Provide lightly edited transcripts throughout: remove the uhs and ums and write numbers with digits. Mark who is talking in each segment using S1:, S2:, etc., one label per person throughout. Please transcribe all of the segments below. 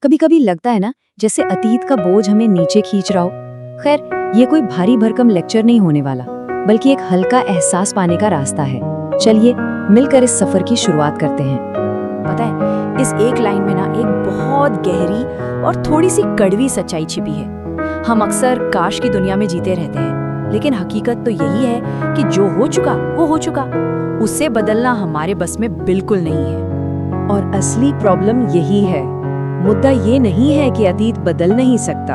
S1: कभी कभी लगता है ना जैसे अतीत का बोझ हमें नीचे खींच रहा हो। खैर, ये कोई भारी भरकम लेक्चर नहीं होने वाला, बल्कि एक हल्का एहसास पाने का रास्ता है। चलिए मिलकर इस सफर की शुरुआत करते हैं।
S2: पता है, इस एक लाइन में ना एक बहुत गहरी और थोड़ी सी कड़वी सच्चाई छिपी है। हम अक्सर काश की दुनिया में जीते रहते हैं, लेकिन हकीकत तो यही है कि जो हो चुका वो हो चुका, उसे बदलना हमारे बस में बिल्कुल नहीं है।
S1: और असली प्रॉब्लम यही है। मुद्दा ये नहीं है कि अतीत बदल नहीं सकता।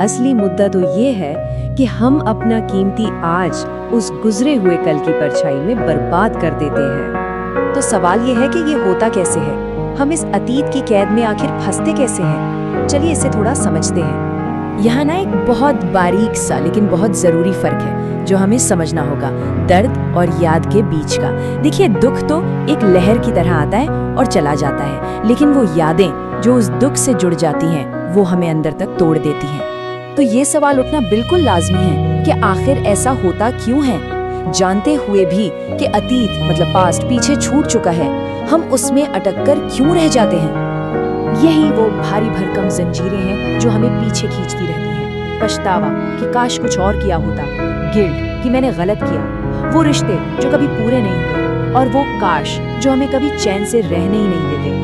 S1: असली मुद्दा तो ये है कि हम अपना कीमती आज उस गुजरे हुए कल की परछाई में बर्बाद कर देते हैं। तो सवाल ये है कि ये होता कैसे है? हम इस अतीत की कैद में आखिर फंसते कैसे हैं? चलिए इसे थोड़ा समझते हैं।
S2: यहाँ ना एक बहुत बारीक सा लेकिन बहुत जरूरी फर्क है जो हमें समझना होगा, दर्द और याद के बीच का। देखिए, दुख तो एक लहर की तरह आता है और चला जाता है, लेकिन वो यादें जो उस दुख से जुड़ जाती हैं, वो हमें अंदर तक तोड़ देती हैं। तो ये सवाल उठना बिल्कुल लाजमी है कि आखिर ऐसा होता क्यों है? जानते हुए भी कि अतीत मतलब पास्ट पीछे छूट चुका है, हम उसमें अटक कर क्यों रह जाते हैं? यही वो भारी भरकम जंजीरें हैं जो हमें पीछे खींचती रहती हैं। पछतावा कि काश कुछ और किया होता, गिल्ट कि मैंने गलत किया, वो रिश्ते जो कभी पूरे नहीं हुए, और वो काश जो हमें कभी चैन से रहने ही नहीं देते।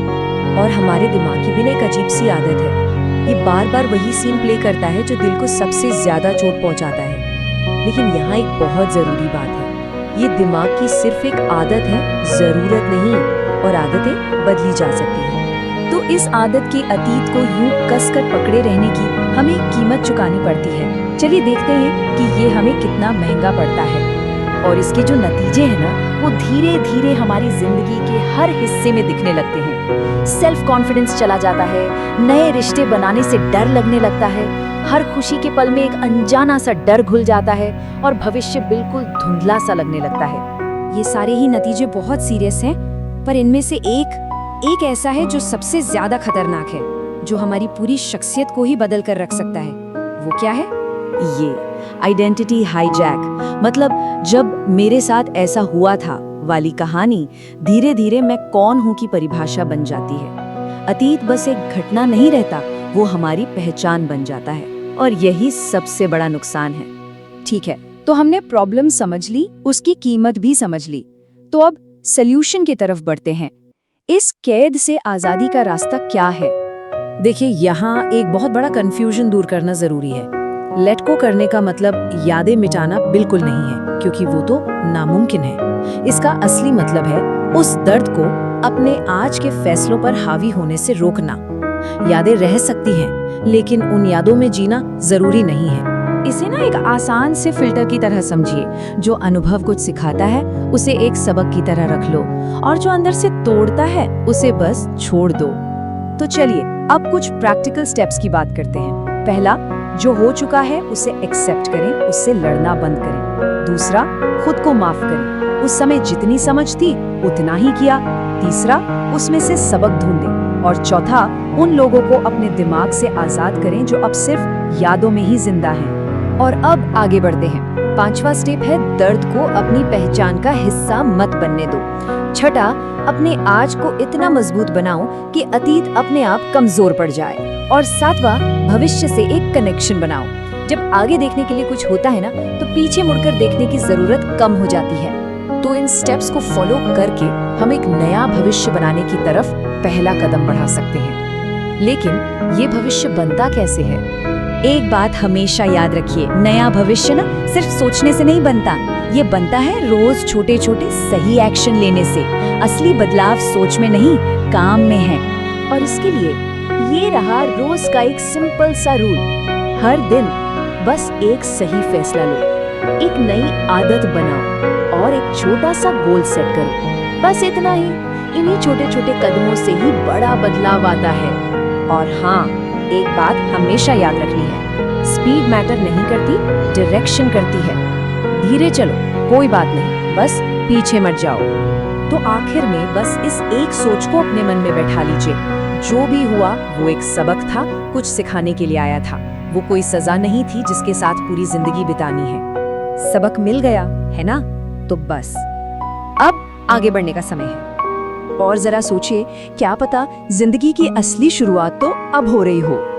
S1: और हमारे दिमाग की भी ना एक अजीब सी आदत है, ये बार बार वही सीन प्ले करता है जो दिल को सबसे ज्यादा चोट पहुंचाता है। लेकिन यहाँ एक बहुत जरूरी बात है, ये दिमाग की सिर्फ एक आदत है, जरूरत नहीं। और आदतें बदली जा सकती हैं। तो इस आदत के अतीत को यूं कसकर पकड़े रहने की हमें कीमत चुकानी पड़ती है। चलिए देखते हैं कि ये हमें कितना महंगा पड़ता है। और इसके जो नतीजे हैं ना, वो धीरे धीरे हमारी जिंदगी के हर हिस्से में दिखने लगते हैं। सेल्फ कॉन्फिडेंस चला जाता है, नए रिश्ते बनाने से डर लगने लगता है, हर खुशी के पल में एक अनजाना सा डर घुल जाता है, और भविष्य बिल्कुल धुंधला सा लगने लगता है। ये सारे ही नतीजे बहुत सीरियस हैं, पर इनमें से एक ऐसा है जो सबसे ज्यादा खतरनाक है, जो हमारी पूरी शख्सियत को ही बदल कर रख सकता है। वो क्या है? ये आइडेंटिटी हाईजैक। मतलब जब मेरे साथ ऐसा हुआ था वाली कहानी धीरे धीरे मैं कौन हूं की परिभाषा बन जाती है। अतीत बस एक घटना नहीं रहता, वो हमारी पहचान बन जाता है। और यही सबसे बड़ा नुकसान है।
S2: ठीक है, तो हमने प्रॉब्लम समझ ली, उसकी कीमत भी समझ ली। तो अब सल्यूशन की तरफ बढ़ते हैं। इस कैद से आजादी का रास्ता क्या है?
S3: देखिए, यहाँ एक बहुत बड़ा कंफ्यूजन दूर करना जरूरी है। लेट गो करने का मतलब यादें मिटाना बिल्कुल नहीं है, क्योंकि वो तो नामुमकिन है। इसका असली मतलब है उस दर्द को अपने आज के फैसलों पर हावी होने से रोकना। यादें रह सकती हैं, लेकिन उन यादों में जीना जरूरी नहीं है।
S2: इसे ना एक आसान से फिल्टर की तरह समझिए। जो अनुभव कुछ सिखाता है उसे एक सबक की तरह रख लो, और जो अंदर से तोड़ता है उसे बस छोड़ दो। तो चलिए अब कुछ प्रैक्टिकल स्टेप्स की बात करते हैं। पहला, जो हो चुका है उसे एक्सेप्ट करें, उससे लड़ना बंद करें। दूसरा, खुद को माफ करें, उस समय जितनी समझ थी उतना ही किया। तीसरा, उसमें से सबक ढूंढें। और चौथा, उन लोगों को अपने दिमाग से आजाद करें जो अब सिर्फ यादों में ही जिंदा हैं। और अब आगे बढ़ते हैं। पांचवा स्टेप है, दर्द को अपनी पहचान का हिस्सा मत बनने दो। छठा, अपने आज को इतना मजबूत बनाओ कि अतीत अपने आप कमजोर पड़ जाए। और सातवां, भविष्य से एक कनेक्शन बनाओ। जब आगे देखने के लिए कुछ होता है ना, तो पीछे मुड़कर देखने की जरूरत कम हो जाती है। तो इन स्टेप्स को फॉलो करके हम एक नया भविष्य बनाने की तरफ पहला कदम बढ़ा सकते हैं। लेकिन ये भविष्य बनता कैसे है? एक बात हमेशा याद रखिए, नया भविष्य ना सिर्फ सोचने से नहीं बनता, ये बनता है रोज छोटे छोटे सही एक्शन लेने से। असली बदलाव सोच में नहीं, काम में है। और इसके लिए ये रहा रोज का एक सिंपल सा रूल। हर दिन बस एक सही फैसला लो, एक नई आदत बनाओ और एक छोटा सा गोल सेट करो। बस इतना ही। इन्हीं छोटे छोटे कदमों से ही बड़ा बदलाव आता है। और हाँ, एक बात हमेशा याद रखनी है, स्पीड मैटर नहीं करती, डायरेक्शन करती है। धीरे चलो, कोई बात नहीं, बस पीछे मत जाओ। तो आखिर में बस इस एक सोच को अपने मन में बैठा लीजिए, जो भी हुआ वो एक सबक था, कुछ सिखाने के लिए आया था। वो कोई सजा नहीं थी जिसके साथ पूरी जिंदगी बितानी है। सबक मिल गया है ना? तो बस अब आगे बढ़ने का समय है। और जरा सोचिए, क्या पता जिंदगी की असली शुरुआत तो अब हो रही हो।